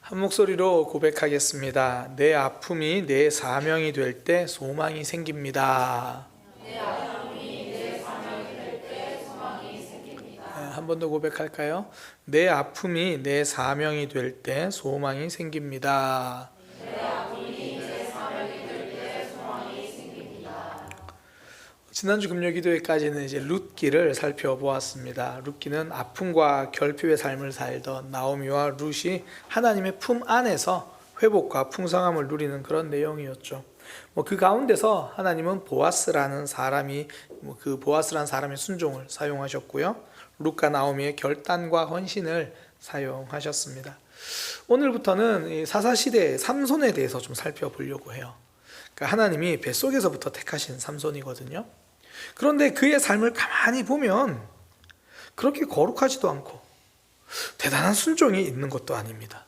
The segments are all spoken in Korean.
한 목소리로 고백하겠습니다. 내 아픔이 내 사명이 될 때 소망이 생깁니다. 한 번 더 고백할까요? 내 아픔이 내 사명이 될 때 소망이 생깁니다. 지난주 금요기도회까지는 이제 룻기를 살펴보았습니다. 룻기는 아픔과 결핍의 삶을 살던 나오미와 룻이 하나님의 품 안에서 회복과 풍성함을 누리는 그런 내용이었죠. 그 가운데서 하나님은 보아스라는 사람이 그 보아스라는 사람의 순종을 사용하셨고요. 룻과 나오미의 결단과 헌신을 사용하셨습니다. 오늘부터는 사사시대의 삼손에 대해서 좀 살펴보려고 해요. 그러니까 하나님이 뱃속에서부터 택하신 삼손이거든요. 그런데 그의 삶을 가만히 보면 그렇게 거룩하지도 않고 대단한 순종이 있는 것도 아닙니다.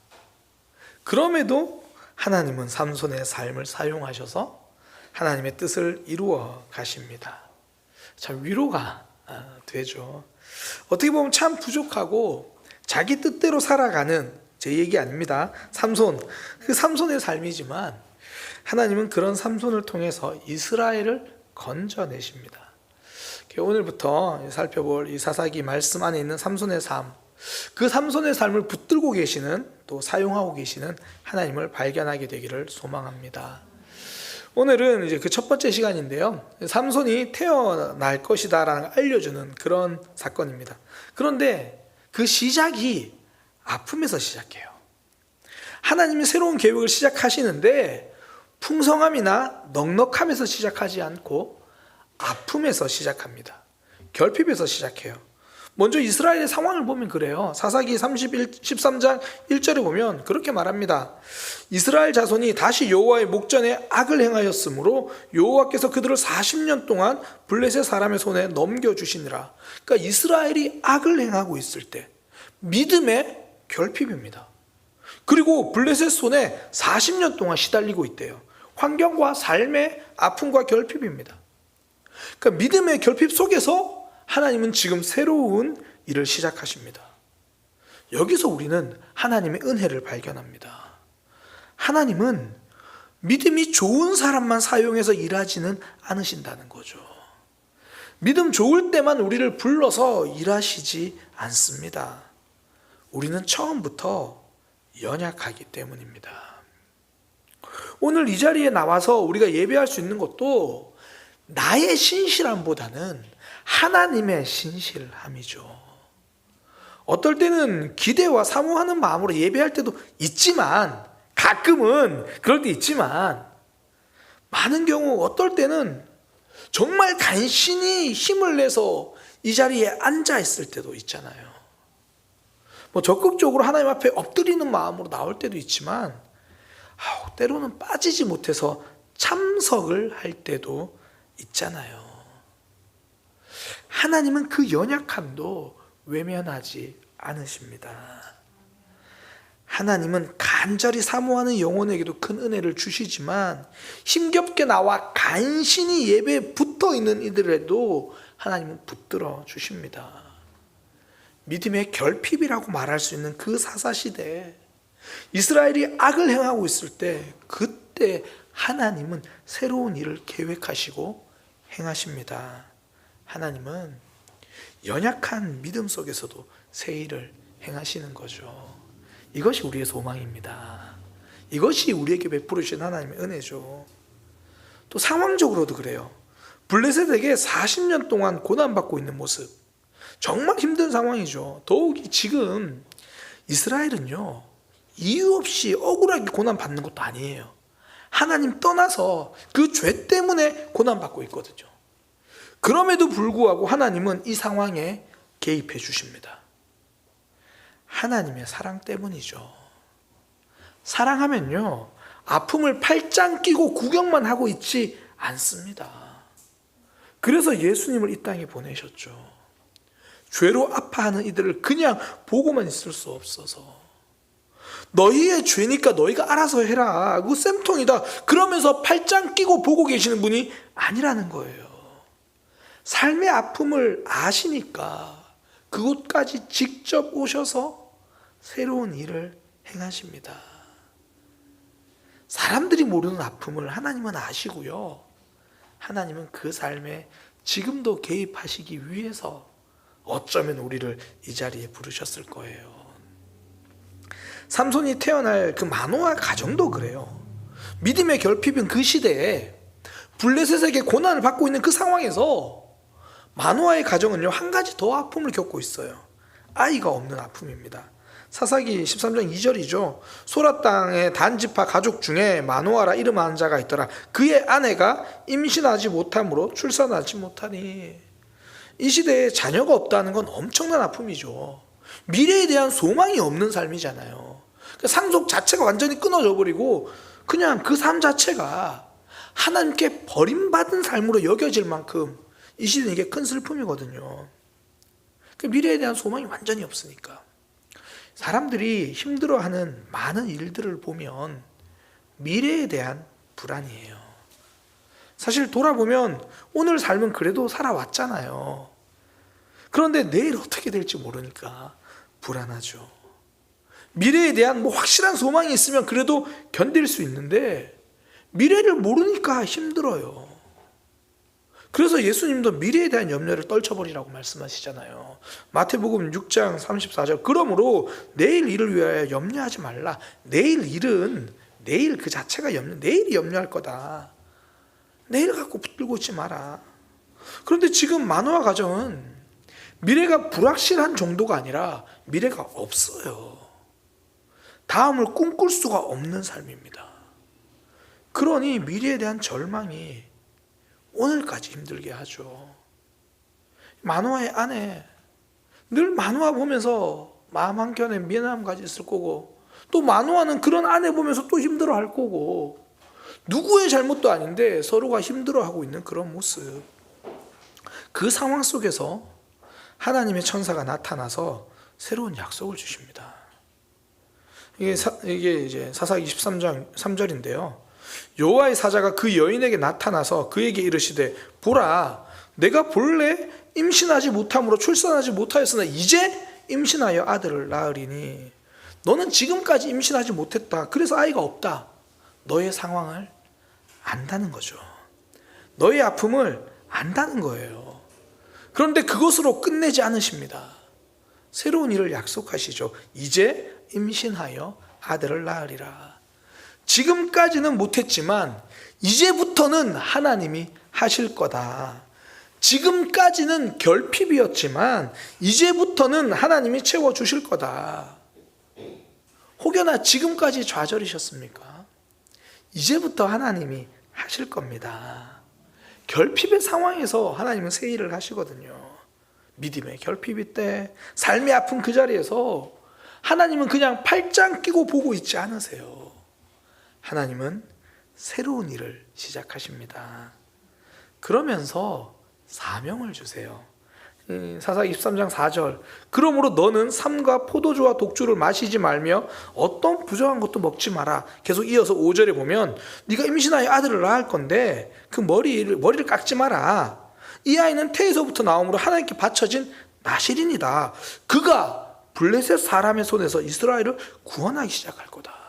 그럼에도 하나님은 삼손의 삶을 사용하셔서 하나님의 뜻을 이루어 가십니다. 참 위로가 되죠. 어떻게 보면 참 부족하고 자기 뜻대로 살아가는, 제 얘기 아닙니다, 삼손, 그 삼손의 삶이지만 하나님은 그런 삼손을 통해서 이스라엘을 건져내십니다. 오늘부터 살펴볼 이 사사기 말씀 안에 있는 삼손의 삶, 그 삼손의 삶을 붙들고 계시는, 또 사용하고 계시는 하나님을 발견하게 되기를 소망합니다. 오늘은 이제 그 첫 번째 시간인데요, 삼손이 태어날 것이다 라는 걸 알려주는 그런 사건입니다. 그런데 그 시작이 아픔에서 시작해요. 하나님이 새로운 계획을 시작하시는데 풍성함이나 넉넉함에서 시작하지 않고 아픔에서 시작합니다. 결핍에서 시작해요. 먼저 이스라엘의 상황을 보면 그래요. 사사기 13장 1절에 보면 그렇게 말합니다. 이스라엘 자손이 다시 여호와의 목전에 악을 행하였으므로 여호와께서 그들을 40년 동안 블레셋 사람의 손에 넘겨주시니라. 그러니까 이스라엘이 악을 행하고 있을 때 믿음의 결핍입니다. 그리고 블레셋 손에 40년 동안 시달리고 있대요. 환경과 삶의 아픔과 결핍입니다. 그러니까 믿음의 결핍 속에서 하나님은 지금 새로운 일을 시작하십니다. 여기서 우리는 하나님의 은혜를 발견합니다. 하나님은 믿음이 좋은 사람만 사용해서 일하지는 않으신다는 거죠. 믿음 좋을 때만 우리를 불러서 일하시지 않습니다. 우리는 처음부터 연약하기 때문입니다. 오늘 이 자리에 나와서 우리가 예배할 수 있는 것도 나의 신실함보다는 하나님의 신실함이죠. 어떨 때는 기대와 사모하는 마음으로 예배할 때도 있지만, 가끔은 그럴 때 있지만, 많은 경우 어떨 때는 정말 간신히 힘을 내서 이 자리에 앉아 있을 때도 있잖아요. 적극적으로 하나님 앞에 엎드리는 마음으로 나올 때도 있지만, 때로는 빠지지 못해서 참석을 할 때도 있잖아요. 하나님은 그 연약함도 외면하지 않으십니다. 하나님은 간절히 사모하는 영혼에게도 큰 은혜를 주시지만 힘겹게 나와 간신히 예배에 붙어 있는 이들에도 하나님은 붙들어 주십니다. 믿음의 결핍이라고 말할 수 있는 그 사사시대에 이스라엘이 악을 행하고 있을 때, 그때 하나님은 새로운 일을 계획하시고 행하십니다. 하나님은 연약한 믿음 속에서도 새 일을 행하시는 거죠. 이것이 우리의 소망입니다. 이것이 우리에게 베풀어 주신 하나님의 은혜죠. 또 상황적으로도 그래요. 블레셋에게 40년 동안 고난받고 있는 모습, 정말 힘든 상황이죠. 더욱이 지금 이스라엘은요, 이유 없이 억울하게 고난받는 것도 아니에요. 하나님 떠나서 그 죄 때문에 고난받고 있거든요. 그럼에도 불구하고 하나님은 이 상황에 개입해 주십니다. 하나님의 사랑 때문이죠. 사랑하면요, 아픔을 팔짱 끼고 구경만 하고 있지 않습니다. 그래서 예수님을 이 땅에 보내셨죠. 죄로 아파하는 이들을 그냥 보고만 있을 수 없어서, 너희의 죄니까 너희가 알아서 해라, 그거 쌤통이다, 그러면서 팔짱 끼고 보고 계시는 분이 아니라는 거예요. 삶의 아픔을 아시니까 그곳까지 직접 오셔서 새로운 일을 행하십니다. 사람들이 모르는 아픔을 하나님은 아시고요. 하나님은 그 삶에 지금도 개입하시기 위해서 어쩌면 우리를 이 자리에 부르셨을 거예요. 삼손이 태어날 그 마노아 가정도 그래요. 믿음의 결핍인 그 시대에 블레셋에게 고난을 받고 있는 그 상황에서 마노아의 가정은요, 한 가지 더 아픔을 겪고 있어요. 아이가 없는 아픔입니다. 사사기 13장 2절이죠. 소라 땅의 단지파 가족 중에 마노아라 이름하는 자가 있더라. 그의 아내가 임신하지 못함으로 출산하지 못하니. 이 시대에 자녀가 없다는 건 엄청난 아픔이죠. 미래에 대한 소망이 없는 삶이잖아요. 상속 자체가 완전히 끊어져 버리고 그냥 그 삶 자체가 하나님께 버림받은 삶으로 여겨질 만큼 이 시대는 이게 큰 슬픔이거든요. 미래에 대한 소망이 완전히 없으니까. 사람들이 힘들어하는 많은 일들을 보면 미래에 대한 불안이에요. 사실 돌아보면 오늘 삶은 그래도 살아왔잖아요. 그런데 내일 어떻게 될지 모르니까 불안하죠. 미래에 대한 확실한 소망이 있으면 그래도 견딜 수 있는데 미래를 모르니까 힘들어요. 그래서 예수님도 미래에 대한 염려를 떨쳐버리라고 말씀하시잖아요. 마태복음 6장 34절. 그러므로 내일 일을 위하여 염려하지 말라. 내일 일은 내일 그 자체가 내일이 염려할 거다. 내일 갖고 붙들고 있지 마라. 그런데 지금 마노아 가정은 미래가 불확실한 정도가 아니라 미래가 없어요. 다음을 꿈꿀 수가 없는 삶입니다. 그러니 미래에 대한 절망이 오늘까지 힘들게 하죠. 마노아의 아내, 늘 마노아 보면서 마음 한켠에 미안함 가졌을 거고, 또 마노아는 그런 아내 보면서 또 힘들어할 거고, 누구의 잘못도 아닌데 서로가 힘들어하고 있는 그런 모습. 그 상황 속에서 하나님의 천사가 나타나서 새로운 약속을 주십니다. 이게 이제 사사기 23장 3절인데요. 여호와의 사자가 그 여인에게 나타나서 그에게 이르시되 보라, 내가 본래 임신하지 못함으로 출산하지 못하였으나 이제 임신하여 아들을 낳으리니 너는 지금까지 임신하지 못했다. 그래서 아이가 없다. 너의 상황을 안다는 거죠. 너의 아픔을 안다는 거예요. 그런데 그것으로 끝내지 않으십니다. 새로운 일을 약속하시죠. 이제 임신하여 아들을 낳으리라. 지금까지는 못했지만 이제부터는 하나님이 하실 거다. 지금까지는 결핍이었지만 이제부터는 하나님이 채워주실 거다. 혹여나 지금까지 좌절이셨습니까? 이제부터 하나님이 하실 겁니다. 결핍의 상황에서 하나님은 새 일을 하시거든요. 믿음의 결핍일 때, 삶이 아픈 그 자리에서 하나님은 그냥 팔짱 끼고 보고 있지 않으세요. 하나님은 새로운 일을 시작하십니다. 그러면서 사명을 주세요. 사사기 23장 4절. 그러므로 너는 삼과 포도주와 독주를 마시지 말며 어떤 부정한 것도 먹지 마라. 계속 이어서 5절에 보면 네가 임신하여 아들을 낳을 건데 그 머리를 깎지 마라. 이 아이는 태에서부터 나옴으로 하나님께 바쳐진 나실인이다. 그가 블레셋 사람의 손에서 이스라엘을 구원하기 시작할 거다.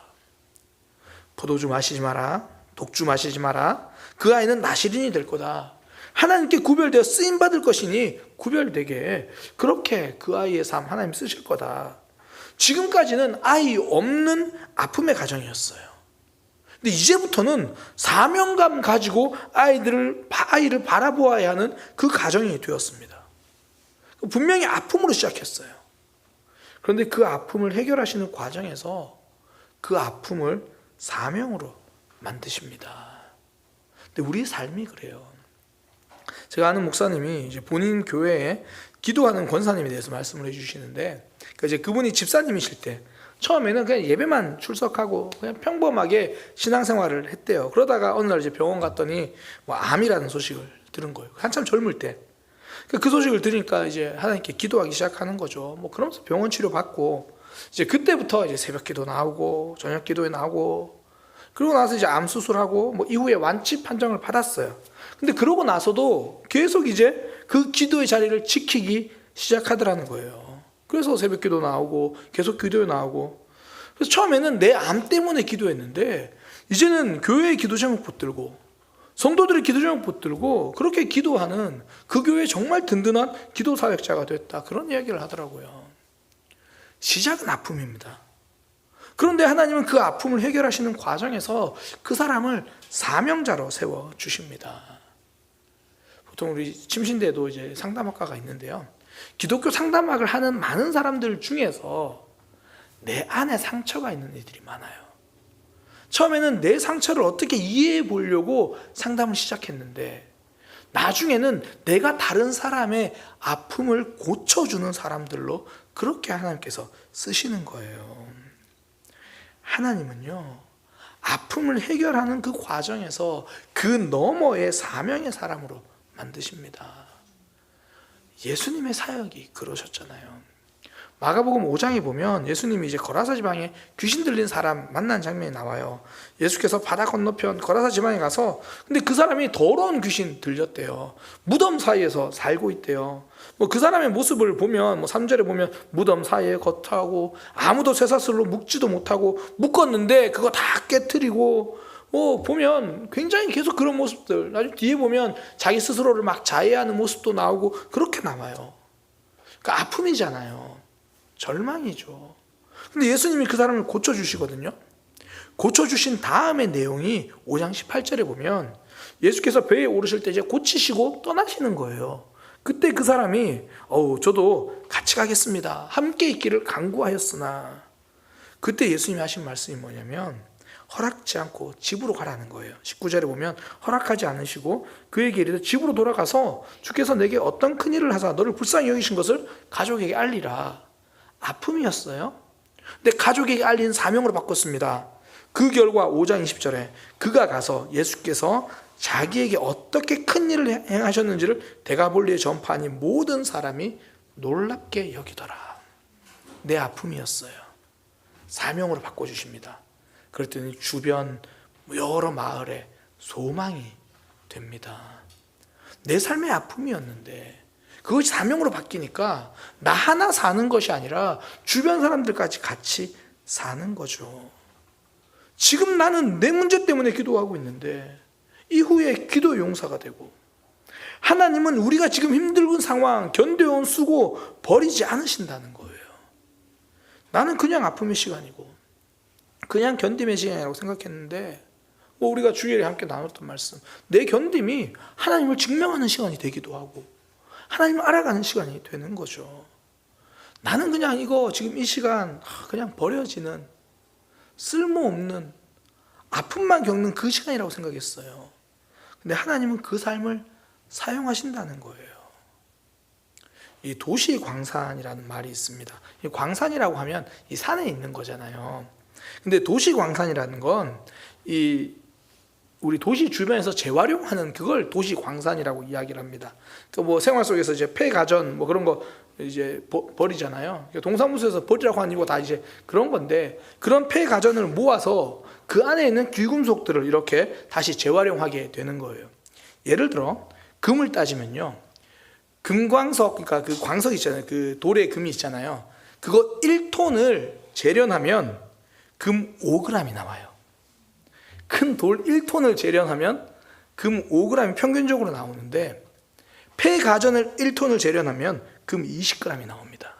포도주 마시지 마라. 독주 마시지 마라. 그 아이는 나실인이 될 거다. 하나님께 구별되어 쓰임받을 것이니 구별되게 그렇게 그 아이의 삶 하나님 쓰실 거다. 지금까지는 아이 없는 아픔의 가정이었어요. 근데 이제부터는 사명감 가지고 아이를 바라보아야 하는 그 가정이 되었습니다. 분명히 아픔으로 시작했어요. 그런데 그 아픔을 해결하시는 과정에서 그 아픔을 사명으로 만드십니다. 근데 우리 삶이 그래요. 제가 아는 목사님이 이제 본인 교회에 기도하는 권사님에 대해서 말씀을 해주시는데, 이제 그분이 집사님이실 때 처음에는 그냥 예배만 출석하고 그냥 평범하게 신앙생활을 했대요. 그러다가 어느 날 이제 병원 갔더니 암이라는 소식을 들은 거예요. 한참 젊을 때. 그 소식을 들으니까 이제 하나님께 기도하기 시작하는 거죠. 그러면서 병원 치료 받고 이제 그때부터 이제 새벽기도 나오고 저녁 기도에 나오고, 그러고 나서 이제 암 수술하고 이후에 완치 판정을 받았어요. 근데 그러고 나서도 계속 이제 그 기도의 자리를 지키기 시작하더라는 거예요. 그래서 새벽기도 나오고 계속 기도에 나오고, 그래서 처음에는 내 암 때문에 기도했는데 이제는 교회의 기도 제목 붙들고 성도들의 기도 제목 붙들고 그렇게 기도하는 그 교회에 정말 든든한 기도 사역자가 됐다. 그런 이야기를 하더라고요. 시작은 아픔입니다. 그런데 하나님은 그 아픔을 해결하시는 과정에서 그 사람을 사명자로 세워 주십니다. 보통 우리 침신대도 이제 상담학과가 있는데요. 기독교 상담학을 하는 많은 사람들 중에서 내 안에 상처가 있는 이들이 많아요. 처음에는 내 상처를 어떻게 이해해 보려고 상담을 시작했는데 나중에는 내가 다른 사람의 아픔을 고쳐주는 사람들로 그렇게 하나님께서 쓰시는 거예요. 하나님은요, 아픔을 해결하는 그 과정에서 그 너머의 사명의 사람으로 만드십니다. 예수님의 사역이 그러셨잖아요. 마가복음 5장에 보면 예수님이 이제 거라사 지방에 귀신 들린 사람 만난 장면이 나와요. 예수께서 바다 건너편 거라사 지방에 가서 근데 그 사람이 더러운 귀신 들렸대요. 무덤 사이에서 살고 있대요. 그 사람의 모습을 보면 3절에 보면 무덤 사이에 겉하고 아무도 쇠사슬로 묶지도 못하고 묶었는데 그거 다 깨트리고 보면 굉장히 계속 그런 모습들, 나중에 뒤에 보면 자기 스스로를 막 자해하는 모습도 나오고 그렇게 나와요. 그러니까 아픔이잖아요. 절망이죠. 근데 예수님이 그 사람을 고쳐주시거든요. 고쳐주신 다음의 내용이 5장 18절에 보면 예수께서 배에 오르실 때 이제 고치시고 떠나시는 거예요. 그때 그 사람이 저도 같이 가겠습니다. 함께 있기를 간구하였으나 그때 예수님이 하신 말씀이 뭐냐면 허락지 않고 집으로 가라는 거예요. 19절에 보면 허락하지 않으시고 그에게 이르되 집으로 돌아가서 주께서 내게 어떤 큰일을 하사 너를 불쌍히 여기신 것을 가족에게 알리라. 아픔이었어요. 근데 가족에게 알리는 사명으로 바꿨습니다. 그 결과 5장 20절에 그가 가서 예수께서 자기에게 어떻게 큰 일을 행하셨는지를 데가볼리에 전파하니 모든 사람이 놀랍게 여기더라. 내 아픔이었어요. 사명으로 바꿔주십니다. 그랬더니 주변 여러 마을에 소망이 됩니다. 내 삶의 아픔이었는데 그것이 사명으로 바뀌니까 나 하나 사는 것이 아니라 주변 사람들까지 같이 사는 거죠. 지금 나는 내 문제 때문에 기도하고 있는데 이후에 기도 용사가 되고 하나님은 우리가 지금 힘든 상황, 견뎌온 수고 버리지 않으신다는 거예요. 나는 그냥 아픔의 시간이고 그냥 견딤의 시간이라고 생각했는데 우리가 주일에 함께 나눴던 말씀, 내 견딤이 하나님을 증명하는 시간이 되기도 하고 하나님을 알아가는 시간이 되는 거죠. 나는 그냥 이거 지금 이 시간 그냥 버려지는 쓸모없는 아픔만 겪는 그 시간이라고 생각했어요. 근데 하나님은 그 삶을 사용하신다는 거예요. 이 도시 광산이라는 말이 있습니다. 이 광산이라고 하면 이 산에 있는 거잖아요. 근데 도시 광산이라는 건 우리 도시 주변에서 재활용하는 그걸 도시 광산이라고 이야기를 합니다. 그러니까 생활 속에서 이제 폐가전 그런 거 이제 버리잖아요. 동사무소에서 버리라고 하는 이유가 다 이제 그런 건데 그런 폐가전을 모아서 그 안에 있는 귀금속들을 이렇게 다시 재활용하게 되는 거예요. 예를 들어 금을 따지면요, 금광석, 그러니까 그 광석 있잖아요. 그 돌의 금이 있잖아요. 그거 1톤을 재련하면 금 5g이 나와요. 큰 돌 1톤을 재련하면 금 5g이 평균적으로 나오는데 폐가전을 1톤을 재련하면 금 20g이 나옵니다.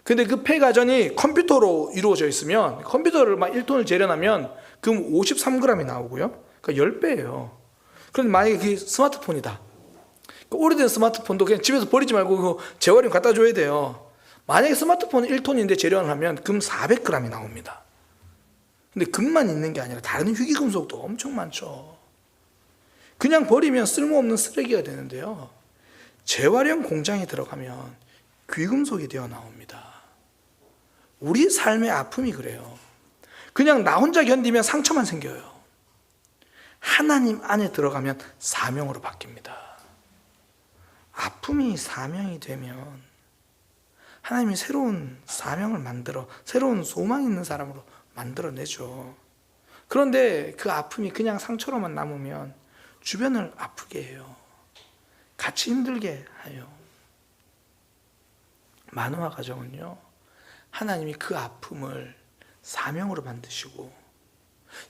근데 그 폐가전이 컴퓨터로 이루어져 있으면 컴퓨터를 막 1톤을 재련하면 금 53g이 나오고요. 그러니까 10배예요. 그런데 만약에 그게 스마트폰이다. 오래된 스마트폰도 그냥 집에서 버리지 말고 그거 재활용 갖다 줘야 돼요. 만약에 스마트폰이 1톤인데 재련을 하면 금 400g이 나옵니다. 근데 금만 있는 게 아니라 다른 희귀금속도 엄청 많죠. 그냥 버리면 쓸모없는 쓰레기가 되는데요, 재활용 공장에 들어가면 귀금속이 되어 나옵니다. 우리 삶의 아픔이 그래요. 그냥 나 혼자 견디면 상처만 생겨요. 하나님 안에 들어가면 사명으로 바뀝니다. 아픔이 사명이 되면 하나님이 새로운 사명을 만들어 새로운 소망 있는 사람으로 만들어내죠. 그런데 그 아픔이 그냥 상처로만 남으면 주변을 아프게 해요. 같이 힘들게 해요. 만화 가정은요, 하나님이 그 아픔을 사명으로 만드시고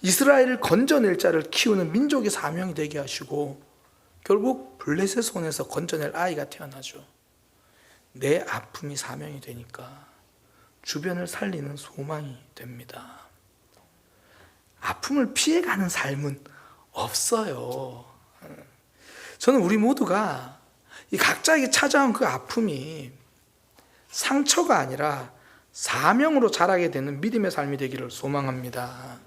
이스라엘을 건져낼 자를 키우는 민족의 사명이 되게 하시고 결국 블레셋 손에서 건져낼 아이가 태어나죠. 내 아픔이 사명이 되니까 주변을 살리는 소망이 됩니다. 아픔을 피해가는 삶은 없어요. 저는 우리 모두가 이 각자에게 찾아온 그 아픔이 상처가 아니라 사명으로 자라게 되는 믿음의 삶이 되기를 소망합니다.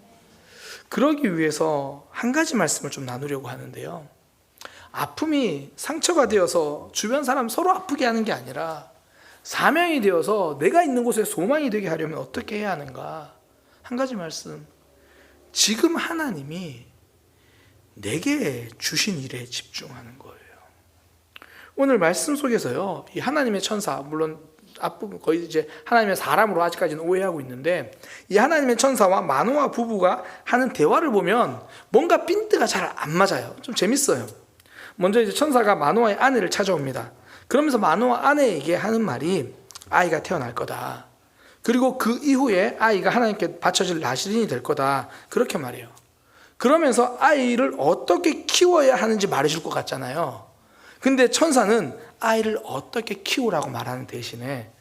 그러기 위해서 한 가지 말씀을 좀 나누려고 하는데요. 아픔이 상처가 되어서 주변 사람 서로 아프게 하는 게 아니라 사명이 되어서 내가 있는 곳에 소망이 되게 하려면 어떻게 해야 하는가? 한 가지 말씀. 지금 하나님이 내게 주신 일에 집중하는 거예요. 오늘 말씀 속에서요, 이 하나님의 천사, 물론 거의 이제 하나님의 사람으로 아직까지는 오해하고 있는데, 이 하나님의 천사와 마노아 부부가 하는 대화를 보면 뭔가 핀트가 잘 안 맞아요. 좀 재밌어요. 먼저 이제 천사가 마노아의 아내를 찾아옵니다. 그러면서 마노아 아내에게 하는 말이 아이가 태어날 거다. 그리고 그 이후에 아이가 하나님께 바쳐질 나실인이 될 거다. 그렇게 말해요. 그러면서 아이를 어떻게 키워야 하는지 말해줄 것 같잖아요. 근데 천사는 아이를 어떻게 키우라고 말하는 대신에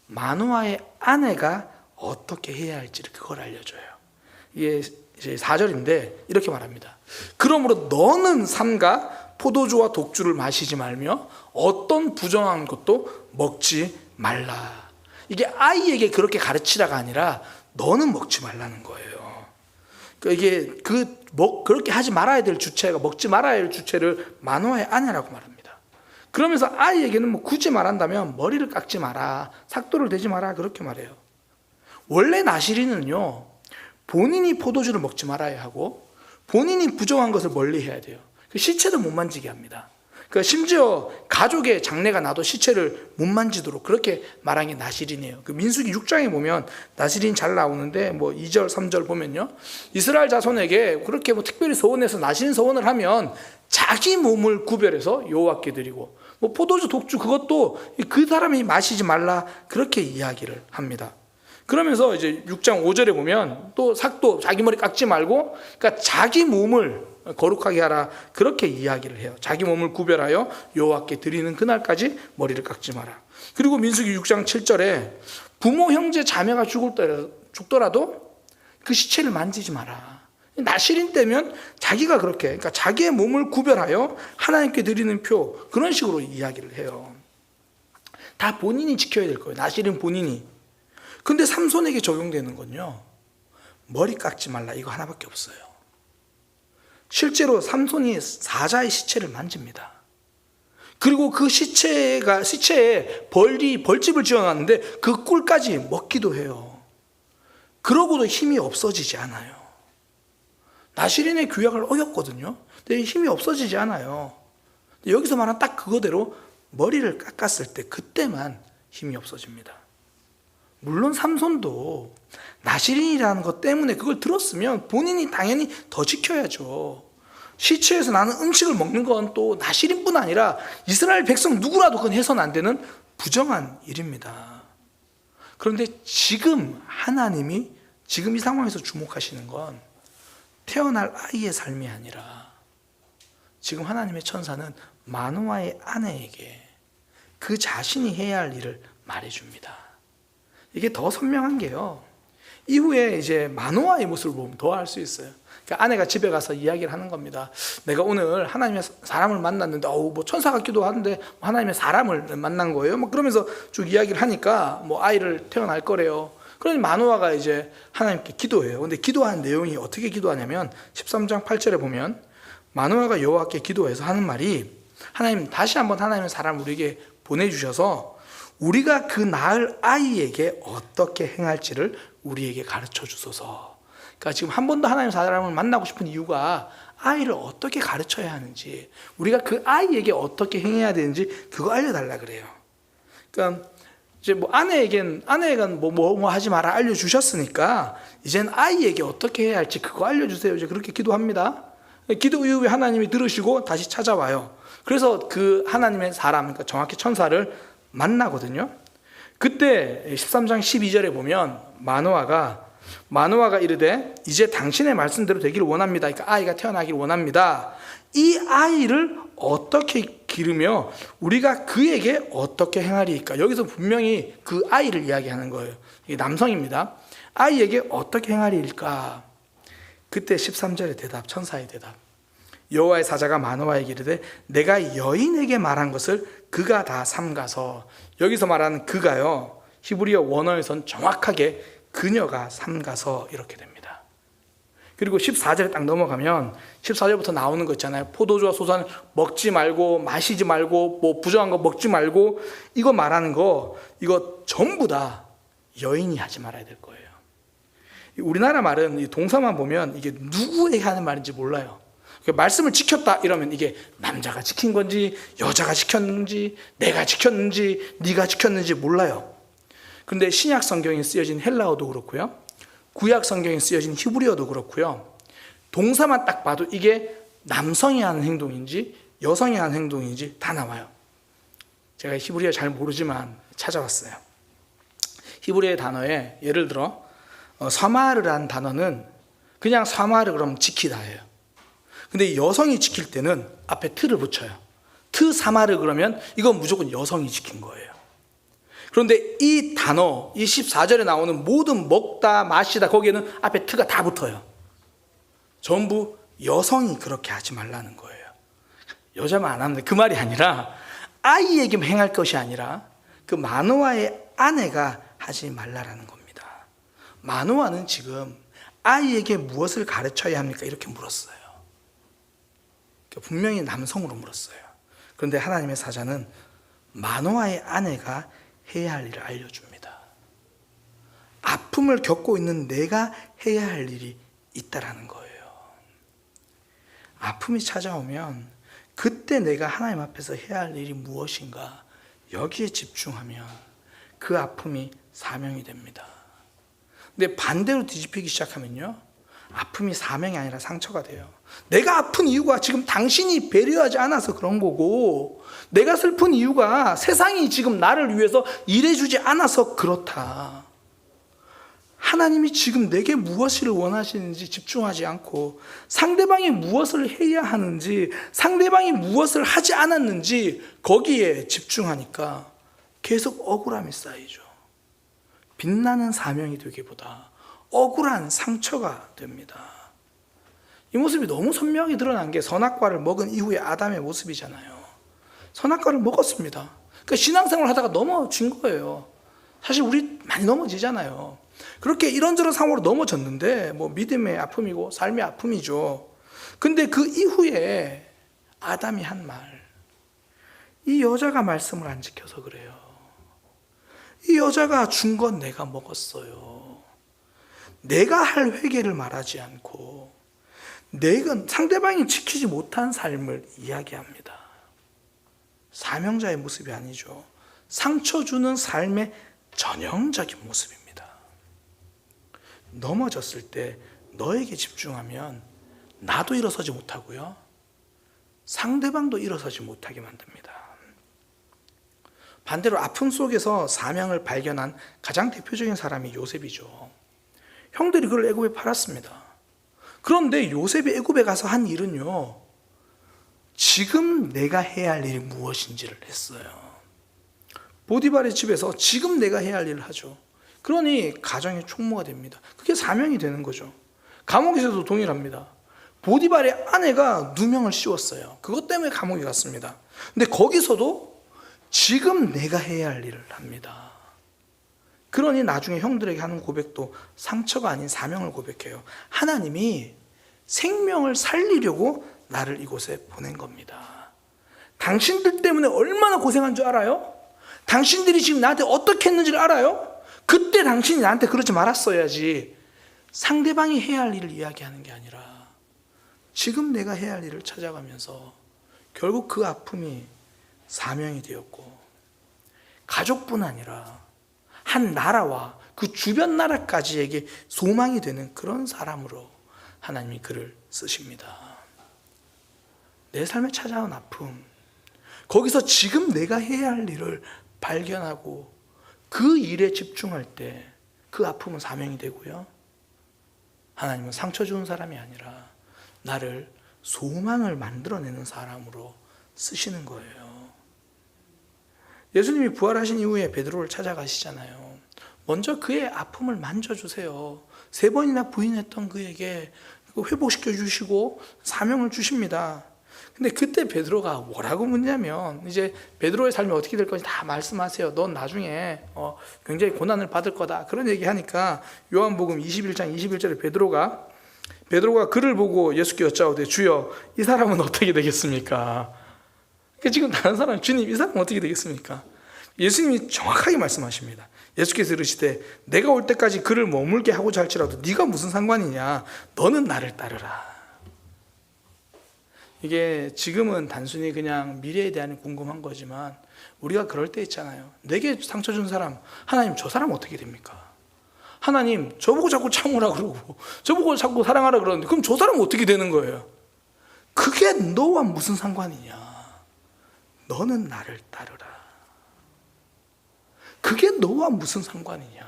마노아의 아내가 어떻게 해야 할지를 그걸 알려줘요. 이게 이제 4절인데 이렇게 말합니다. 그러므로 너는 삼가 포도주와 독주를 마시지 말며 어떤 부정한 것도 먹지 말라. 이게 아이에게 그렇게 가르치라가 아니라 너는 먹지 말라는 거예요. 그러니까 이게 그렇게 하지 말아야 될 주체가 먹지 말아야 할 주체를 마노아의 아내라고 말합니다. 그러면서 아이에게는 뭐 굳이 말한다면 머리를 깎지 마라, 삭도를 대지 마라 그렇게 말해요. 원래 나시린은요, 본인이 포도주를 먹지 말아야 하고 본인이 부정한 것을 멀리 해야 돼요. 시체도 못 만지게 합니다. 그러니까 심지어 가족의 장례가 나도 시체를 못 만지도록 그렇게 말한 게 나시린이에요. 그 민수기 6장에 보면 나시린 잘 나오는데 뭐 2절, 3절 보면요, 이스라엘 자손에게 그렇게 뭐 특별히 서원해서 나시린 서원을 하면 자기 몸을 구별해서 여호와께 드리고, 뭐 포도주, 독주 그것도 그 사람이 마시지 말라 그렇게 이야기를 합니다. 그러면서 이제 6장 5절에 보면 또 삭도, 자기 머리 깎지 말고, 그러니까 자기 몸을 거룩하게 하라 그렇게 이야기를 해요. 자기 몸을 구별하여 여호와께 드리는 그날까지 머리를 깎지 마라. 그리고 민수기 6장 7절에 부모, 형제, 자매가 죽더라도 그 시체를 만지지 마라. 나실인 때면 자기가 그렇게, 그러니까 자기의 몸을 구별하여 하나님께 드리는 표, 그런 식으로 이야기를 해요. 다 본인이 지켜야 될 거예요. 나실인 본인이. 근데 삼손에게 적용되는 건요, 머리 깎지 말라 이거 하나밖에 없어요. 실제로 삼손이 사자의 시체를 만집니다. 그리고 그 시체에 벌집을 지어놨는데 그 꿀까지 먹기도 해요. 그러고도 힘이 없어지지 않아요. 나시린의 규약을 어겼거든요. 근데 힘이 없어지지 않아요. 여기서 말한 딱 그거대로 머리를 깎았을 때 그때만 힘이 없어집니다. 물론 삼손도 나시린이라는 것 때문에 그걸 들었으면 본인이 당연히 더 지켜야죠. 시체에서 나는 음식을 먹는 건 또 나시린뿐 아니라 이스라엘 백성 누구라도 그건 해서는 안 되는 부정한 일입니다. 그런데 지금 하나님이 지금 이 상황에서 주목하시는 건 태어날 아이의 삶이 아니라 지금 하나님의 천사는 마노아의 아내에게 그 자신이 해야 할 일을 말해줍니다. 이게 더 선명한 게요, 이후에 이제 마노아의 모습을 보면 더 알 수 있어요. 그러니까 아내가 집에 가서 이야기를 하는 겁니다. 내가 오늘 하나님의 사람을 만났는데, 뭐 천사 같기도 한데 하나님의 사람을 만난 거예요. 뭐 그러면서 쭉 이야기를 하니까 뭐 아이를 태어날 거래요. 그러니 마노아가 이제 하나님께 기도해요. 근데 기도하는 내용이 어떻게 기도하냐면 13장 8절에 보면 마노아가 여호와께 기도해서 하는 말이, 하나님 다시 한번 하나님의 사람을 우리에게 보내주셔서 우리가 그 낳을 아이에게 어떻게 행할지를 우리에게 가르쳐 주소서. 그러니까 지금 한 번 더 하나님의 사람을 만나고 싶은 이유가 아이를 어떻게 가르쳐야 하는지, 우리가 그 아이에게 어떻게 행해야 되는지 그거 알려달라 그래요. 그러니까 이제 뭐 아내가 뭐 하지 마라 알려주셨으니까 이젠 아이에게 어떻게 해야 할지 그거 알려주세요. 이제 그렇게 기도합니다. 기도 이후에 하나님이 들으시고 다시 찾아와요. 그래서 그 하나님의 사람, 그러니까 정확히 천사를 만나거든요. 그때 13장 12절에 보면 마노아가 마노아가 이르되 이제 당신의 말씀대로 되기를 원합니다. 그러니까 아이가 태어나기를 원합니다. 이 아이를 어떻게 기르며 우리가 그에게 어떻게 행하리이까? 여기서 분명히 그 아이를 이야기하는 거예요. 이게 남성입니다. 아이에게 어떻게 행하리일까? 그때 13절의 대답, 천사의 대답. 여호와의 사자가 마노아에게 이르되 내가 여인에게 말한 것을 그가 다 삼가서, 여기서 말하는 그가요, 히브리어 원어에선 정확하게 그녀가 삼가서 이렇게 됩니다. 그리고 14절에 딱 넘어가면 14절부터 나오는 거 있잖아요. 포도주와 소산을 먹지 말고 마시지 말고 뭐 부정한 거 먹지 말고, 이거 말하는 거, 이거 전부 다 여인이 하지 말아야 될 거예요. 우리나라 말은 이 동사만 보면 이게 누구에게 하는 말인지 몰라요. 말씀을 지켰다 이러면 이게 남자가 지킨 건지 여자가 지켰는지 내가 지켰는지 네가 지켰는지 몰라요. 그런데 신약 성경에 쓰여진 헬라어도 그렇고요, 구약 성경에 쓰여진 히브리어도 그렇고요, 동사만 딱 봐도 이게 남성이 하는 행동인지 여성이 하는 행동인지 다 나와요. 제가 히브리어 잘 모르지만 찾아봤어요. 히브리어 단어에 예를 들어 사마르라는 단어는 그냥 사마르 그러면 지키다예요. 근데 여성이 지킬 때는 앞에 트를 붙여요. 트 사마르 그러면 이건 무조건 여성이 지킨 거예요. 그런데 이 단어, 이 14절에 나오는 모든 먹다 마시다 거기에는 앞에 트가 다 붙어요. 전부 여성이 그렇게 하지 말라는 거예요. 여자만 안 하면 그 말이 아니라 아이에게 행할 것이 아니라 그 마노아의 아내가 하지 말라라는 겁니다. 마노아는 지금 아이에게 무엇을 가르쳐야 합니까? 이렇게 물었어요. 분명히 남성으로 물었어요. 그런데 하나님의 사자는 마노아의 아내가 해야 할 일을 알려줍니다. 아픔을 겪고 있는 내가 해야 할 일이 있다라는 거예요. 아픔이 찾아오면 그때 내가 하나님 앞에서 해야 할 일이 무엇인가, 여기에 집중하면 그 아픔이 사명이 됩니다. 근데 반대로 뒤집히기 시작하면요, 아픔이 사명이 아니라 상처가 돼요. 내가 아픈 이유가 지금 당신이 배려하지 않아서 그런 거고, 내가 슬픈 이유가 세상이 지금 나를 위해서 일해주지 않아서 그렇다. 하나님이 지금 내게 무엇을 원하시는지 집중하지 않고 상대방이 무엇을 해야 하는지, 상대방이 무엇을 하지 않았는지 거기에 집중하니까 계속 억울함이 쌓이죠. 빛나는 사명이 되기보다 억울한 상처가 됩니다. 이 모습이 너무 선명하게 드러난 게 선악과를 먹은 이후의 아담의 모습이잖아요. 선악과를 먹었습니다. 그러니까 신앙생활 하다가 넘어진 거예요. 사실 우리 많이 넘어지잖아요. 그렇게 이런저런 상황으로 넘어졌는데 뭐 믿음의 아픔이고 삶의 아픔이죠. 근데 그 이후에 아담이 한 말, 이 여자가 말씀을 안 지켜서 그래요. 이 여자가 준 건 내가 먹었어요. 내가 할 회개를 말하지 않고 내가 상대방이 지키지 못한 삶을 이야기합니다. 사명자의 모습이 아니죠. 상처 주는 삶의 전형적인 모습입니다. 넘어졌을 때 너에게 집중하면 나도 일어서지 못하고요, 상대방도 일어서지 못하게 만듭니다. 반대로 아픔 속에서 사명을 발견한 가장 대표적인 사람이 요셉이죠. 형들이 그를 애굽에 팔았습니다. 그런데 요셉이 애굽에 가서 한 일은요, 지금 내가 해야 할 일이 무엇인지를 했어요. 보디발의 집에서 지금 내가 해야 할 일을 하죠. 그러니 가정의 총무가 됩니다. 그게 사명이 되는 거죠. 감옥에서도 동일합니다. 보디발의 아내가 누명을 씌웠어요. 그것 때문에 감옥에 갔습니다. 근데 거기서도 지금 내가 해야 할 일을 합니다. 그러니 나중에 형들에게 하는 고백도 상처가 아닌 사명을 고백해요. 하나님이 생명을 살리려고 나를 이곳에 보낸 겁니다. 당신들 때문에 얼마나 고생한 줄 알아요? 당신들이 지금 나한테 어떻게 했는지를 알아요? 그때 당신이 나한테 그러지 말았어야지. 상대방이 해야 할 일을 이야기하는 게 아니라 지금 내가 해야 할 일을 찾아가면서 결국 그 아픔이 사명이 되었고, 가족뿐 아니라 한 나라와 그 주변 나라까지에게 소망이 되는 그런 사람으로 하나님이 그를 쓰십니다. 내 삶에 찾아온 아픔, 거기서 지금 내가 해야 할 일을 발견하고 그 일에 집중할 때 그 아픔은 사명이 되고요, 하나님은 상처 주는 사람이 아니라 나를 소망을 만들어내는 사람으로 쓰시는 거예요. 예수님이 부활하신 이후에 베드로를 찾아가시잖아요. 먼저 그의 아픔을 만져주세요. 3번이나 부인했던 그에게 회복시켜 주시고 사명을 주십니다. 근데 그때 베드로가 뭐라고 묻냐면, 이제 베드로의 삶이 어떻게 될 건지 다 말씀하세요. 넌 나중에 굉장히 고난을 받을 거다, 그런 얘기하니까 요한복음 21장 21절에 베드로가 그를 보고 예수께 여짜오되 주여 이 사람은 어떻게 되겠습니까? 그러니까 지금 다른 사람, 주님 이 사람은 어떻게 되겠습니까? 예수님이 정확하게 말씀하십니다. 예수께서 이르시되 내가 올 때까지 그를 머물게 하고자 할지라도 네가 무슨 상관이냐, 너는 나를 따르라. 이게 지금은 단순히 그냥 미래에 대한 궁금한 거지만, 우리가 그럴 때 있잖아요. 내게 상처 준 사람, 하나님 저 사람 어떻게 됩니까? 하나님 저보고 자꾸 참으라 그러고 저보고 자꾸 사랑하라 그러는데 그럼 저 사람은 어떻게 되는 거예요? 그게 너와 무슨 상관이냐? 너는 나를 따르라. 그게 너와 무슨 상관이냐?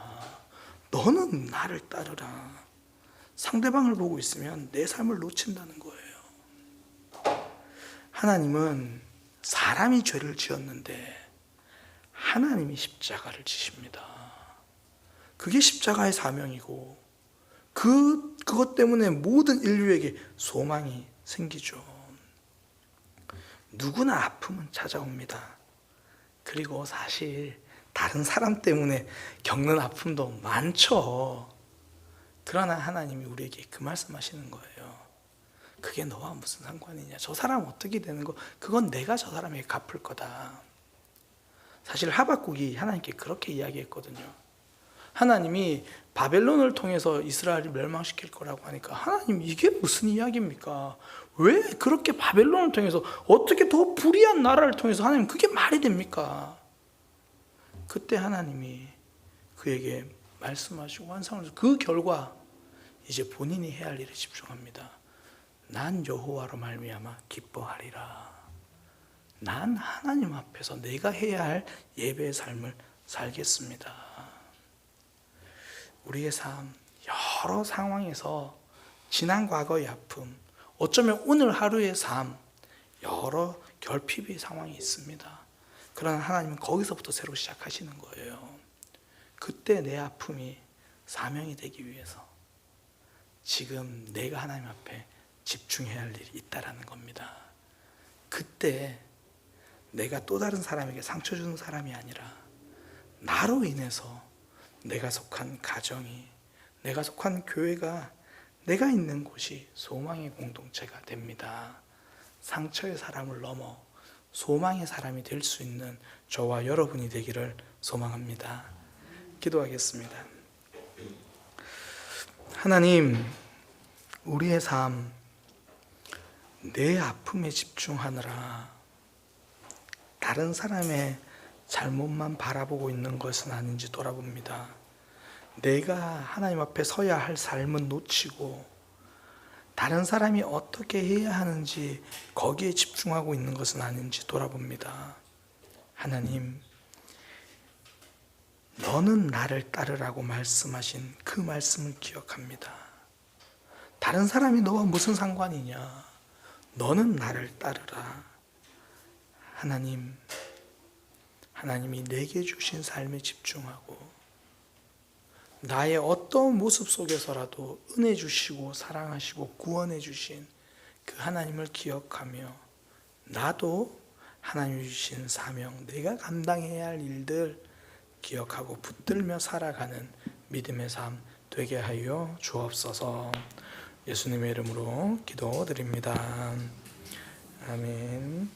너는 나를 따르라. 상대방을 보고 있으면 내 삶을 놓친다는 거예요. 하나님은 사람이 죄를 지었는데 하나님이 십자가를 지십니다. 그게 십자가의 사명이고 그것 때문에 모든 인류에게 소망이 생기죠. 누구나 아픔은 찾아옵니다. 그리고 사실 다른 사람 때문에 겪는 아픔도 많죠. 그러나 하나님이 우리에게 그 말씀하시는 거예요. 그게 너와 무슨 상관이냐? 저 사람 어떻게 되는 거, 그건 내가 저 사람에게 갚을 거다. 사실 하박국이 하나님께 그렇게 이야기했거든요. 하나님이 바벨론을 통해서 이스라엘을 멸망시킬 거라고 하니까 하나님 이게 무슨 이야기입니까? 왜 그렇게 바벨론을 통해서, 어떻게 더 불의한 나라를 통해서 하나님 그게 말이 됩니까? 그때 하나님이 그에게 말씀하시고 완성을 해서 그 결과 이제 본인이 해야 할 일에 집중합니다. 난 여호와로 말미암아 기뻐하리라. 난 하나님 앞에서 내가 해야 할 예배의 삶을 살겠습니다. 우리의 삶 여러 상황에서 지난 과거의 아픔, 어쩌면 오늘 하루의 삶, 여러 결핍의 상황이 있습니다. 그러나 하나님은 거기서부터 새로 시작하시는 거예요. 그때 내 아픔이 사명이 되기 위해서 지금 내가 하나님 앞에 집중해야 할 일이 있다라는 겁니다. 그때 내가 또 다른 사람에게 상처 주는 사람이 아니라 나로 인해서 내가 속한 가정이, 내가 속한 교회가, 내가 있는 곳이 소망의 공동체가 됩니다. 상처의 사람을 넘어 소망의 사람이 될 수 있는 저와 여러분이 되기를 소망합니다. 기도하겠습니다. 하나님, 우리의 삶, 내 아픔에 집중하느라 다른 사람의 잘못만 바라보고 있는 것은 아닌지 돌아봅니다. 내가 하나님 앞에 서야 할 삶은 놓치고 다른 사람이 어떻게 해야 하는지 거기에 집중하고 있는 것은 아닌지 돌아봅니다. 하나님, 너는 나를 따르라고 말씀하신 그 말씀을 기억합니다. 다른 사람이 너와 무슨 상관이냐? 너는 나를 따르라. 하나님이 내게 주신 삶에 집중하고 나의 어떤 모습 속에서라도 은혜 주시고 사랑하시고 구원해 주신 그 하나님을 기억하며 나도 하나님이 주신 사명, 내가 감당해야 할 일들 기억하고 붙들며 살아가는 믿음의 삶 되게 하여 주옵소서. 예수님의 이름으로 기도드립니다. 아멘.